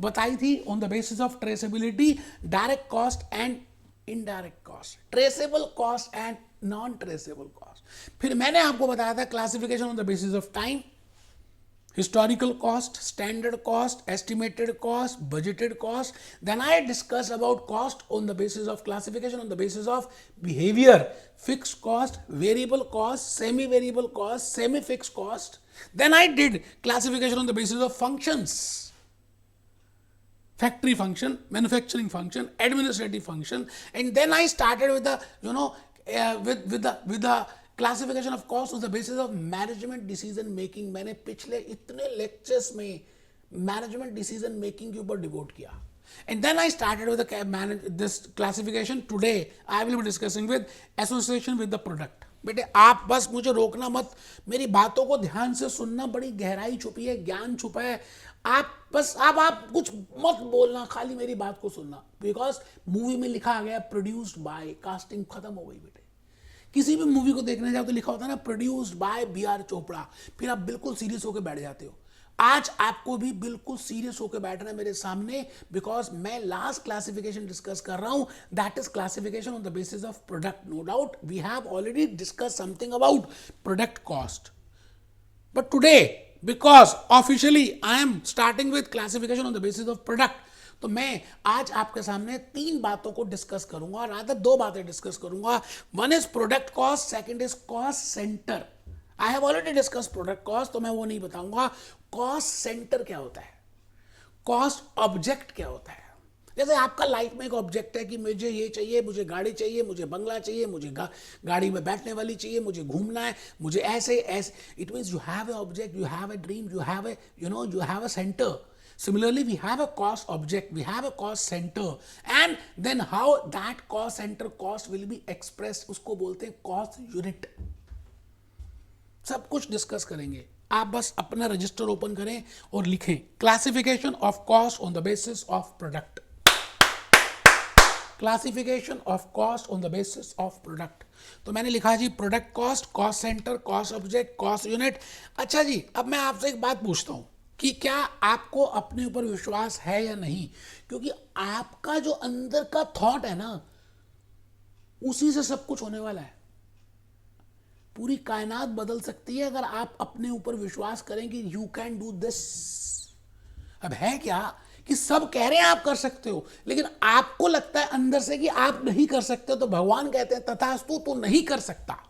बताई थी on the basis of traceability, direct cost and indirect cost, traceable cost and non traceable cost. फिर मैंने आपको बताया था classification on the basis of time, historical cost, standard cost, estimated cost, budgeted cost. Then I discuss about cost on the basis of classification on the basis of behavior, fixed cost, variable cost, semi-variable cost, semi-fixed cost. Then I did classification on the basis of functions, factory function, manufacturing function, administrative function, and then I started with the with the classification of cost on the basis of management decision making. मैंने पिछले इतने lectures में management decision making के ऊपर devote किया। And then I started with this classification. Today I will be discussing with association with the product. बेटे आप बस मुझे रोकना मत, मेरी बातों को ध्यान से सुनना, बड़ी गहराई छुपी है, ज्ञान छुपा है। आप बस आप कुछ मत बोलना, खाली मेरी बात को सुनना, बिकॉज मूवी में लिखा आ गया प्रोड्यूस्ड बाय, कास्टिंग खत्म हो गई बेटे। किसी भी मूवी को देखने जाओ तो लिखा होता है ना प्रोड्यूस्ड बाय बी.आर. चोपड़ा, फिर आप बिल्कुल सीरियस होकर बैठ जाते हो। आज आपको भी बिल्कुल सीरियस होकर बैठना है मेरे सामने, बिकॉज मैं लास्ट क्लासिफिकेशन डिस्कस कर रहा हूं, that is classification on the basis of product. No doubt we have already discuss something about product cost, but today because officially I am starting with classification on the basis of product, तो मैं आज आपके सामने 3 बातों को discuss करूंगा, और आधा 2 बातें डिस्कस करूंगा। One is product cost, second is cost centre. I have already discuss product cost, तो मैं वो नहीं बताऊंगा। कॉस्ट सेंटर क्या होता है, कॉस्ट ऑब्जेक्ट क्या होता है। जैसे आपका लाइफ में एक ऑब्जेक्ट है कि मुझे ये चाहिए, मुझे गाड़ी चाहिए, मुझे बंगला चाहिए, मुझे गाड़ी में बैठने वाली चाहिए, मुझे घूमना है, मुझे ऐसे ऐसे। It means you have a object, you have a dream, you have a you have a center. Similarly, we have a cost object, we have a cost center, and then how that cost center cost will be expressed, उसको बोलते हैं cost unit। सब कुछ discuss करेंगे, आप बस अपना register open करें और लिखें classification of cost on the basis of product. Classification of cost on the basis of product. तो मैंने लिखा जी product cost, cost centre, cost object, cost unit. अच्छा जी, अब मैं आपसे एक बात पूछता हूं कि क्या आपको अपने ऊपर विश्वास है या नहीं, क्योंकि आपका जो अंदर का थॉट है ना, उसी से सब कुछ होने वाला है। पूरी कायनात बदल सकती है अगर आप अपने ऊपर विश्वास करें कि यू कैन डू दिस। अब है क्या कि सब कह रहे हैं आप कर सकते हो, लेकिन आपको लगता है अंदर से कि आप नहीं कर सकते, तो भगवान कहते हैं तथास्तु तू नहीं कर सकता।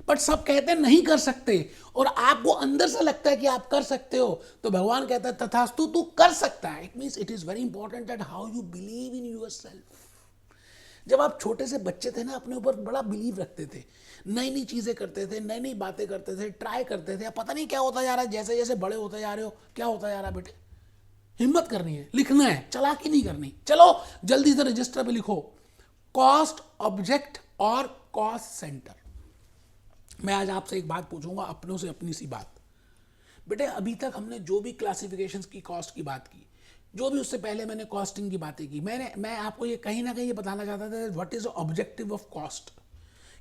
बट सब कहते हैं नहीं कर सकते, और आपको अंदर से लगता है कि आप कर सकते हो, तो भगवान कहता है तथास्तु तू कर सकता है। It means it is very important that how you believe in yourself. जब आप छोटे से बच्चे थे ना, अपने ऊपर बड़ा बिलीव रखते थे, नई नई चीजें करते थे, नई नई बातें करते थे, ट्राई करते थे। पता नहीं क्या होता जा रहा है, जैसे जैसे बड़े होते जा रहे हो क्या होता जा रहा है बेटे। हिम्मत करनी है, लिखना है, चालाकी नहीं करनी। चलो जल्दी से रजिस्टर पे लिखो कॉस्ट ऑब्जेक्ट और कॉस्ट सेंटर। मैं आज आपसे एक बात पूछूंगा, अपनों से अपनी सी बात। बेटे अभी तक हमने जो भी क्लासिफिकेशंस की कॉस्ट की बात की, जो भी उससे पहले मैंने कॉस्टिंग की बातें की, मैं आपको ये कहीं ना कहीं ये बताना चाहता था what is the objective of cost,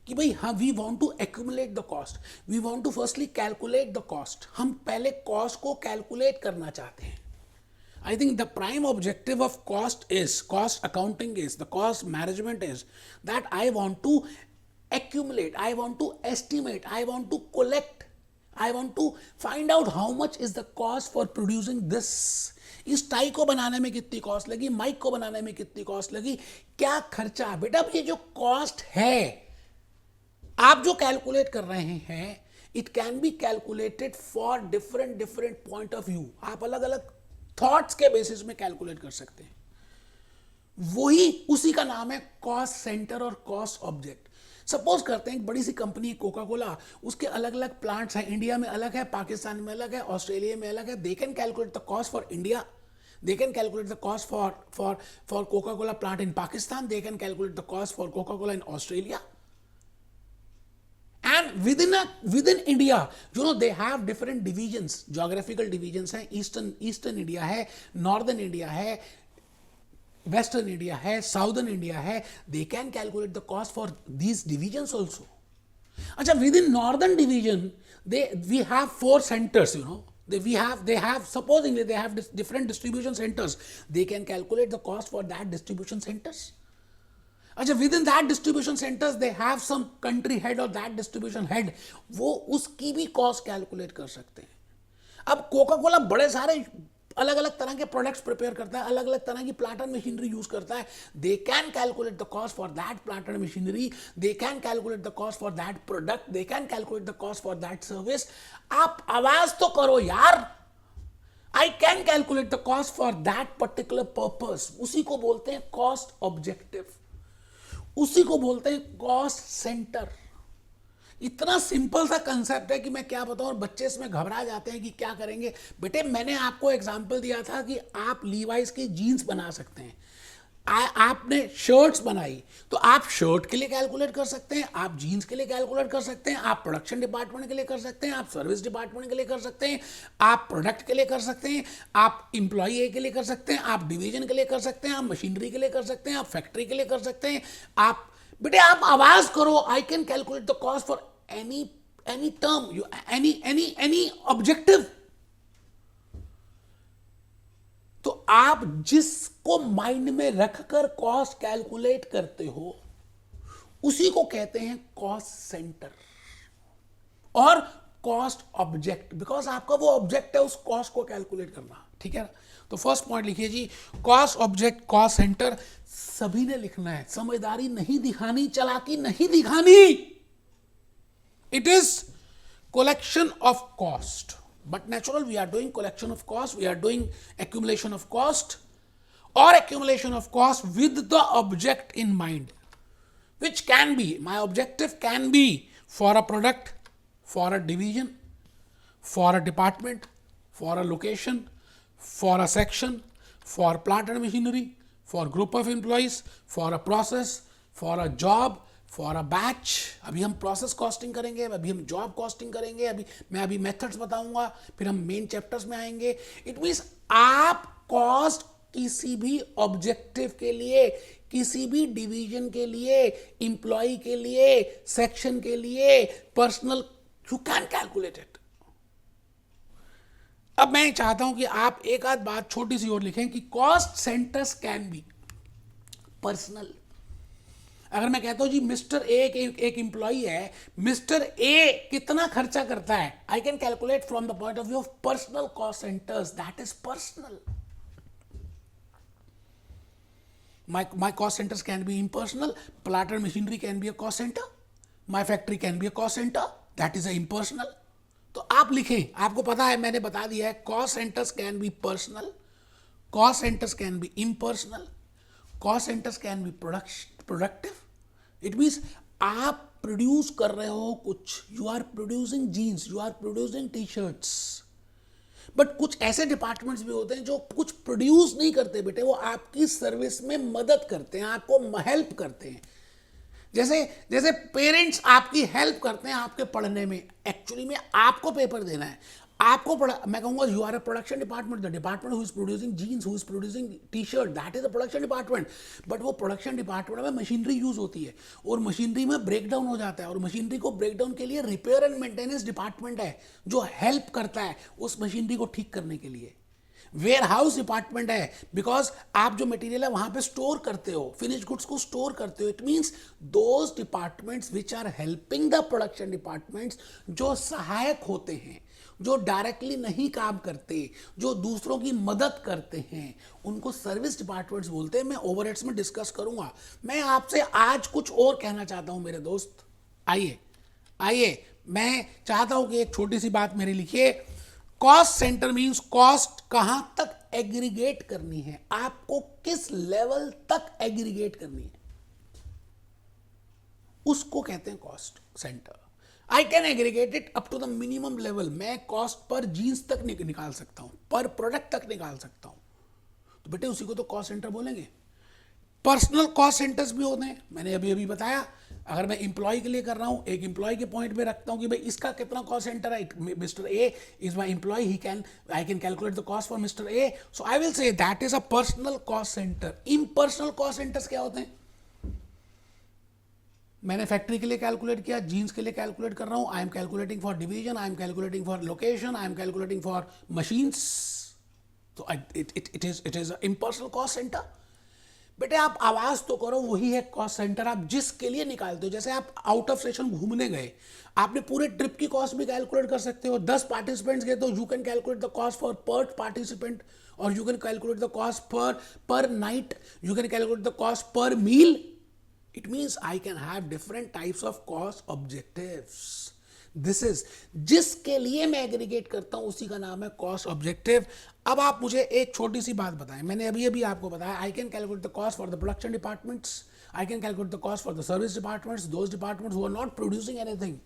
कि भाई हाँ we want to accumulate the cost, we want to firstly calculate the cost. हम पहले कॉस्ट को कैलकुलेट करना चाहते हैं। I think the prime objective of cost accounting is, the cost management is that I want to accumulate, I want to estimate, I want to collect, I want to find out how much is the cost for producing this। इस tie को बनाने में कितनी cost लगी, mic को बनाने में कितनी कॉस्ट लगी, क्या खर्चा है। बेटा ये जो कॉस्ट है आप जो कैलकुलेट कर रहे हैं, it can be calculated for different point of view. आप अलग अलग थॉट्स के बेसिस में कैलकुलेट कर सकते हैं। वही उसी का नाम है कॉस्ट सेंटर और कॉस्ट ऑब्जेक्ट। सपोज करते हैं एक बड़ी सी कंपनी है कोका कोला, उसके अलग अलग प्लांट्स हैं, इंडिया में अलग है, पाकिस्तान में अलग है, ऑस्ट्रेलिया में अलग है। They can calculate the cost for India, they can calculate the cost for Coca Cola plant in Pakistan, they can calculate the cost for Coca Cola in Australia. And within India, they have different divisions, geographical divisions हैं। Eastern India है, Northern India है, Western India है, Southern India है। They can calculate the cost for these divisions also। अच्छा, within Northern division we have 4 centers, they have supposingly they have different distribution centers. They can calculate the cost for that distribution centers. अच्छा, within that distribution centres they have some country head और that distribution head वो उसकी भी cost calculate कर सकते हैं. अब Coca Cola बड़े सारे अलग अलग तरह के प्रोडक्ट्स प्रिपेयर करता है, अलग अलग तरह की प्लांट एंड मशीनरी यूज करता है. They can calculate the cost for that plant and machinery, they can calculate the cost for that product, they can calculate the cost for that service. आप आवाज तो करो यार. आई can calculate the cost for that particular purpose. उसी को बोलते हैं cost objective, उसी को बोलते हैं कॉस्ट सेंटर. इतना सिंपल सा कंसेप्ट है कि मैं क्या बताऊं, और बच्चे इसमें घबरा जाते हैं कि क्या करेंगे. बेटे मैंने आपको एग्जांपल दिया था कि आप लीवाइस की जीन्स बना सकते हैं. आपने शर्ट्स बनाई तो आप शर्ट के लिए कैलकुलेट कर सकते हैं, आप जीन्स के लिए कैलकुलेट कर सकते हैं, आप प्रोडक्शन डिपार्टमेंट के लिए कर सकते हैं, आप सर्विस डिपार्टमेंट के लिए कर सकते हैं, आप प्रोडक्ट के लिए कर सकते हैं, आप इंप्लॉई ए के लिए कर सकते हैं, आप डिवीजन के लिए कर सकते हैं, आप मशीनरी के लिए कर सकते हैं, आप फैक्ट्री के लिए कर सकते हैं. आप बेटे आप आवाज करो. आई can calculate the cost for any term, any objective. तो आप जिसको माइंड में रखकर कॉस्ट कैलकुलेट करते हो उसी को कहते हैं कॉस्ट सेंटर और कॉस्ट ऑब्जेक्ट, बिकॉज आपका वो ऑब्जेक्ट है उस कॉस्ट को कैलकुलेट करना. ठीक है ना. तो फर्स्ट पॉइंट लिखिए जी, कॉस्ट ऑब्जेक्ट कॉस्ट सेंटर. सभी ने लिखना है, समझदारी नहीं दिखानी, चालाकी नहीं दिखानी. It is collection of cost, but natural we are doing collection of cost, we are doing accumulation of cost or accumulation of cost with the object in mind, which can be, my objective can be for a product, for a division, for a department, for a location, for a section, for plant and machinery, for group of employees, for a process, for a job, for a batch. अभी हम process costing करेंगे, अभी हम job costing करेंगे, मैं अभी methods बताऊंगा, फिर हम मेन चैप्टर्स में आएंगे. इट मीन्स आप कॉस्ट किसी भी ऑब्जेक्टिव के लिए, किसी भी डिवीजन के लिए, इंप्लॉय के लिए, सेक्शन के लिए, personal, you can calculate it. अब मैं चाहता हूं कि आप एक आध बात छोटी सी और लिखें कि cost centres can be personal. अगर मैं कहता हूं जी मिस्टर ए एक इंप्लॉई है, मिस्टर ए कितना खर्चा करता है, आई can calculate from the point of view of personal cost centres. That is personal. my cost centers can be impersonal. Plant and machinery can be a cost center. My factory can be a cost center. That is a impersonal. तो आप लिखें, आपको पता है मैंने बता दिया है, cost centres can be personal, cost centres can be impersonal, cost centres can be productive. It means आप प्रोड्यूस कर रहे हो कुछ, you are producing jeans, you are producing T shirts. But कुछ ऐसे डिपार्टमेंट्स भी होते हैं जो कुछ प्रोड्यूस नहीं करते बेटे, वो आपकी सर्विस में मदद करते हैं, आपको हेल्प करते हैं. जैसे पेरेंट्स आपकी हेल्प करते हैं आपके पढ़ने में. एक्चुअली में आपको पेपर देना है, आपको मैं कहूंगा you are a production department. The department who is producing jeans, who is producing T shirt, that is a production department. But वो प्रोडक्शन डिपार्टमेंट में मशीनरी यूज होती है और मशीनरी में ब्रेक डाउन हो जाता है, और मशीनरी को ब्रेक डाउन के लिए रिपेयर एंड मेंटेनेंस डिपार्टमेंट है जो हेल्प करता है उस मशीनरी को ठीक करने के लिए. वेयर हाउस डिपार्टमेंट है, बिकॉज आप जो मटेरियल है वहां पे स्टोर करते हो, फिनिश गुड्स को स्टोर करते हो. It means those departments which are helping the production departments, जो सहायक होते हैं, जो डायरेक्टली नहीं काम करते, जो दूसरों की मदद करते हैं, उनको सर्विस डिपार्टमेंट्स बोलते हैं. मैं ओवरहेड्स में डिस्कस करूंगा. मैं आपसे आज कुछ और कहना चाहता हूं मेरे दोस्त. आइए मैं चाहता हूं कि एक छोटी सी बात मेरी लिखिए. कॉस्ट सेंटर मींस कॉस्ट कहां तक एग्रीगेट करनी है, आपको किस लेवल तक एग्रीगेट करनी है, उसको कहते हैं cost centre. I can aggregate it up to the minimum level. मैं कॉस्ट पर जीन्स तक निकाल सकता हूं, पर प्रोडक्ट तक निकाल सकता हूं. तो बेटे उसी को तो कॉस्ट सेंटर बोलेंगे. पर्सनल कॉस्ट सेंटर्स भी होते हैं, मैंने अभी बताया. अगर मैं इंप्लॉय के लिए कर रहा हूं, एक इंप्लॉय के पॉइंट पे रखता हूं कि भाई इसका कितना कॉस्ट सेंटर है. Mister A is my employee, I can calculate the cost for mister A, so I will say that is a personal cost centre. Impersonal cost centres क्या होते हैं? मैंने फैक्ट्री के लिए कैलकुलेट किया, जीन्स के लिए कैलकुलेट कर रहा हूं, I am calculating for division, I am calculating for location, I am calculating for machines. तो it is impersonal cost centre. बेटे आप आवाज तो करो, वही है कॉस्ट सेंटर आप जिसके लिए निकालते हो। जैसे आप आउट ऑफ स्टेशन घूमने गए, आपने पूरे ट्रिप की कॉस्ट भी कैलकुलेट कर सकते हो। 10 पार्टिसिपेंट्स गए तो you can calculate the cost for per participant, और you can calculate the cost per night, you can calculate the cost per meal. It means I can have different types of cost objectives. This is जिसके लिए मैं aggregate करता हूं उसी का नाम है कॉस्ट ऑब्जेक्टिव। अब आप मुझे एक छोटी सी बात बताएं, मैंने अभी अभी आपको बताया I can calculate the cost for the production departments, I can calculate the cost for the service departments, those departments who are not producing anything,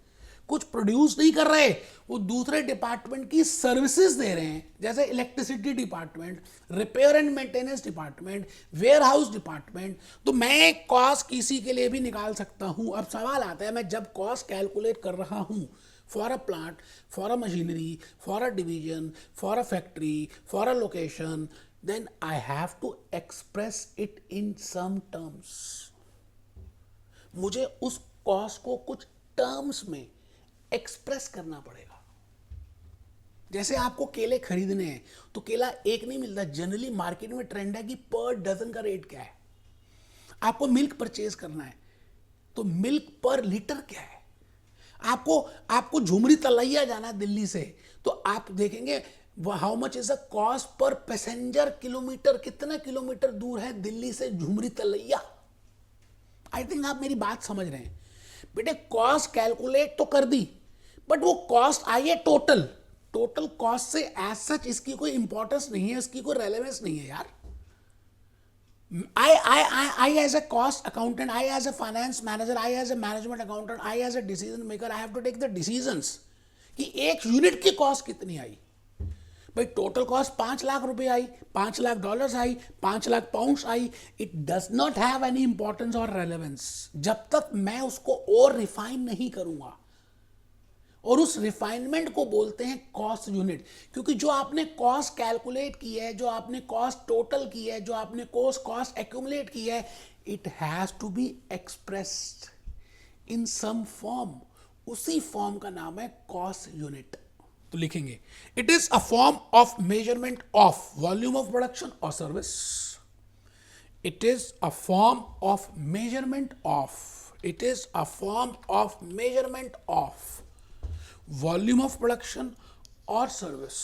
कुछ प्रोड्यूस नहीं कर रहे, वो दूसरे डिपार्टमेंट की सर्विसेज दे रहे हैं, जैसे electricity department, repair and maintenance department, warehouse department. तो मैं कॉस्ट किसी के लिए भी निकाल सकता हूं। अब सवाल आता है, मैं जब कॉस्ट कैलकुलेट कर रहा हूं for a plant, for a machinery, for a division, for a factory, for a location, then I have to express it in some terms. मुझे उस कॉस्ट को कुछ टर्म्स में एक्सप्रेस करना पड़ेगा। जैसे आपको केले खरीदने हैं तो केला एक नहीं मिलता, जनरली मार्केट में ट्रेंड है कि पर डजन का रेट क्या है। आपको मिल्क परचेज करना है तो मिल्क पर लीटर क्या है। आपको झुमरी तलैया जाना है दिल्ली से, तो आप देखेंगे how much is the cost पर पैसेंजर किलोमीटर, कितना किलोमीटर दूर है दिल्ली से झुमरी तलैया। आई थिंक आप मेरी बात समझ रहे हैं। बेटे कॉस्ट कैलकुलेट तो कर दी, बट वो कॉस्ट आई है टोटल कॉस्ट से एज सच इसकी कोई इंपॉर्टेंस नहीं है, इसकी कोई रेलेवेंस नहीं है यार। I as a cost accountant, I as a finance manager, I as a management accountant, I as a decision maker, I have to take the decisions कि एक यूनिट की कॉस्ट कितनी आई। भाई टोटल कॉस्ट 5 लाख रुपए आई, 5 lakh dollars I, 5 lakh pounds I. It does not have any importance और relevance जब तक मैं उसको और रिफाइन नहीं करूंगा, और उस रिफाइनमेंट को बोलते हैं कॉस्ट यूनिट। क्योंकि जो आपने कॉस्ट कैलकुलेट की है, जो आपने कॉस्ट टोटल की है, जो आपने कॉस्ट एक्यूमुलेट की है, it has to be expressed in some form. उसी फॉर्म का नाम है कॉस्ट यूनिट। तो लिखेंगे it is a form of measurement of volume of production और service. It is a form of measurement of, it is a form of measurement of volume of production or service.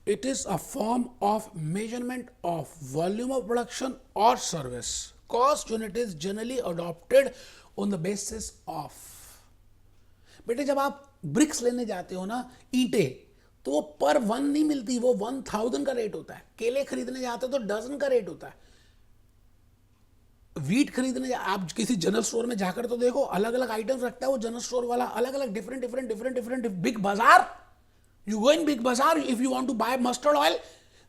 It is a form of measurement of volume of production or service. Cost unit is generally adopted on the basis of. बेटे जब आप BRICS लेने जाते हो ना, ईंटे, तो वो पर वन नहीं मिलती, वो 1000 का रेट होता है। केले खरीदने जाते हो तो डजन का रेट होता है। वीट खरीदने आप किसी जनरल स्टोर में जाकर तो देखो, अलग अलग आइटम्स रखता है वो जनरल स्टोर वाला, अलग अलग different. Big Bazaar, you go in Big Bazaar, if you want to buy mustard oil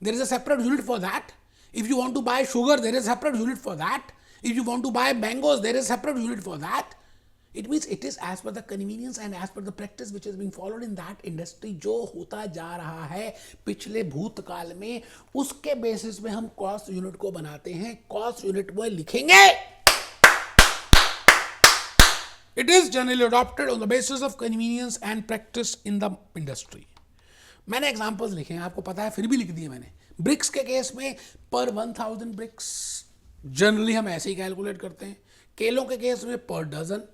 there is a separate unit for that, if you want to buy sugar there is a separate unit for that, if you want to buy mangoes there is a separate unit for that. It means it is as per the convenience and as per the practice which is being followed in that industry। जो होता जा रहा है पिछले भूतकाल में, उसके basis में हम कॉस्ट यूनिट को बनाते हैं। कॉस्ट यूनिट में लिखेंगे it is generally adopted on the basis of convenience and practice in the industry। मैंने एग्जांपल्स लिखे हैं, आपको पता है, फिर भी लिख दिए मैंने। ब्रिक्स के केस में पर 1000 ब्रिक्स जनरली हम ऐसे ही कैलकुलेट करते हैं। केलों के केस में पर डजन,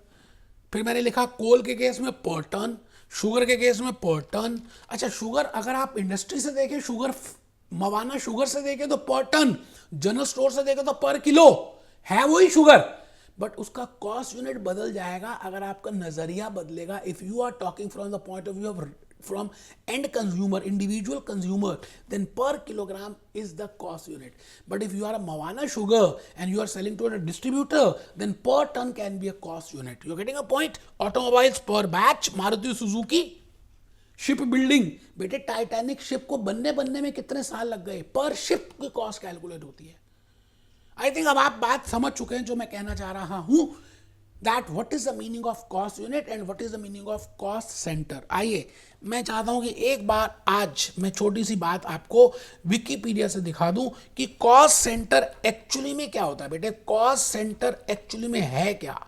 फिर मैंने लिखा कोल के केस में पर टन, शुगर के केस में पर टन। अच्छा, शुगर अगर आप इंडस्ट्री से देखें, शुगर मवाना शुगर से देखें तो पर टन, जनरल स्टोर से देखें तो पर किलो है वही शुगर, बट उसका कॉस्ट यूनिट बदल जाएगा अगर आपका नजरिया बदलेगा। If you are talking from the point of view of from end consumer, individual consumer, then per kilogram is the cost unit. But if you are a Mawana sugar and you are selling to a distributor, then per ton can be a cost unit. You're getting a point? Automobiles per batch, Maruti Suzuki, ship building, बेटे Titanic ship को बनने में कितने साल लग गए, पर ship की कॉस्ट कैलकुलेट होती है। आई थिंक अब आप बात समझ चुके हैं जो मैं कहना चाह रहा हूं, that what is the meaning of cost unit and what is the meaning of cost center। आइए मैं चाहता हूं कि एक बार आज मैं छोटी सी बात आपको विकिपीडिया से दिखा दूं कि कॉस्ट सेंटर एक्चुअली में क्या होता है। बेटे कॉस्ट सेंटर एक्चुअली में है क्या।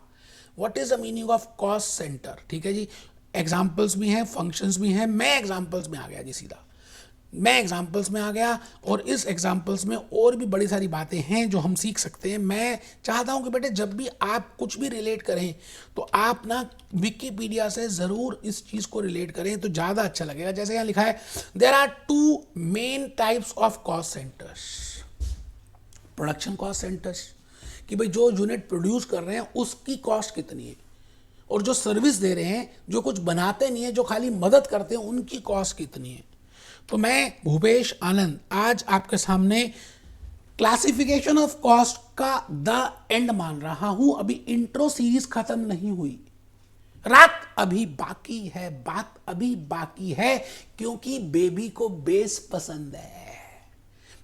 What is the meaning of cost centre, ठीक है जी। एग्जाम्पल्स भी हैं, फंक्शंस भी हैं, मैं एग्जाम्पल्स में आ गया जी सीधा, मैं एग्जाम्पल्स में आ गया। और इस एग्जाम्पल्स में और भी बड़ी सारी बातें हैं जो हम सीख सकते हैं। मैं चाहता हूं कि बेटे जब भी आप कुछ भी रिलेट करें तो आप ना विकिपीडिया से ज़रूर इस चीज़ को रिलेट करें तो ज़्यादा अच्छा लगेगा। जैसे यहाँ लिखा है, there are 2 main types of cost centres. Production cost centres, कि भाई जो यूनिट प्रोड्यूस कर रहे हैं उसकी कॉस्ट कितनी है, और जो सर्विस दे रहे हैं, जो कुछ बनाते नहीं है, जो खाली मदद करते हैं, उनकी कॉस्ट कितनी है। तो मैं भूपेश आनंद आज आपके सामने क्लासिफिकेशन ऑफ कॉस्ट का द एंड मान रहा हूं। अभी इंट्रो सीरीज खत्म नहीं हुई, रात अभी बाकी है, बात अभी बाकी है, क्योंकि बेबी को बेस पसंद है।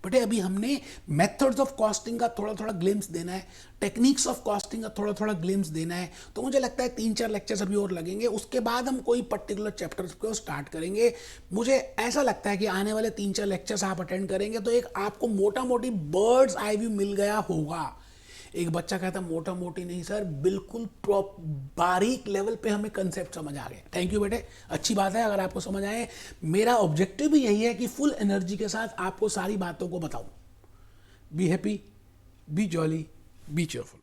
बटे अभी हमने मेथड्स ऑफ कॉस्टिंग का थोड़ा थोड़ा ग्लिम्स देना है, टेक्निक्स ऑफ कॉस्टिंग का थोड़ा थोड़ा ग्लिम्स देना है। तो मुझे लगता है 3-4 लेक्चर्स अभी और लगेंगे, उसके बाद हम कोई पर्टिकुलर चैप्टर्स को स्टार्ट करेंगे। मुझे ऐसा लगता है कि आने वाले 3-4 लेक्चर्स आप अटेंड करेंगे तो एक आपको मोटा मोटी बर्ड्स आई व्यू मिल गया होगा। एक बच्चा कहता मोटा मोटी नहीं सर, बिल्कुल बारीक लेवल पे हमें कंसेप्ट समझ आ गए। थैंक यू बेटे, अच्छी बात है अगर आपको समझ आए। मेरा ऑब्जेक्टिव भी यही है कि फुल एनर्जी के साथ आपको सारी बातों को बताऊं। Be happy, B jolly, B cheerful.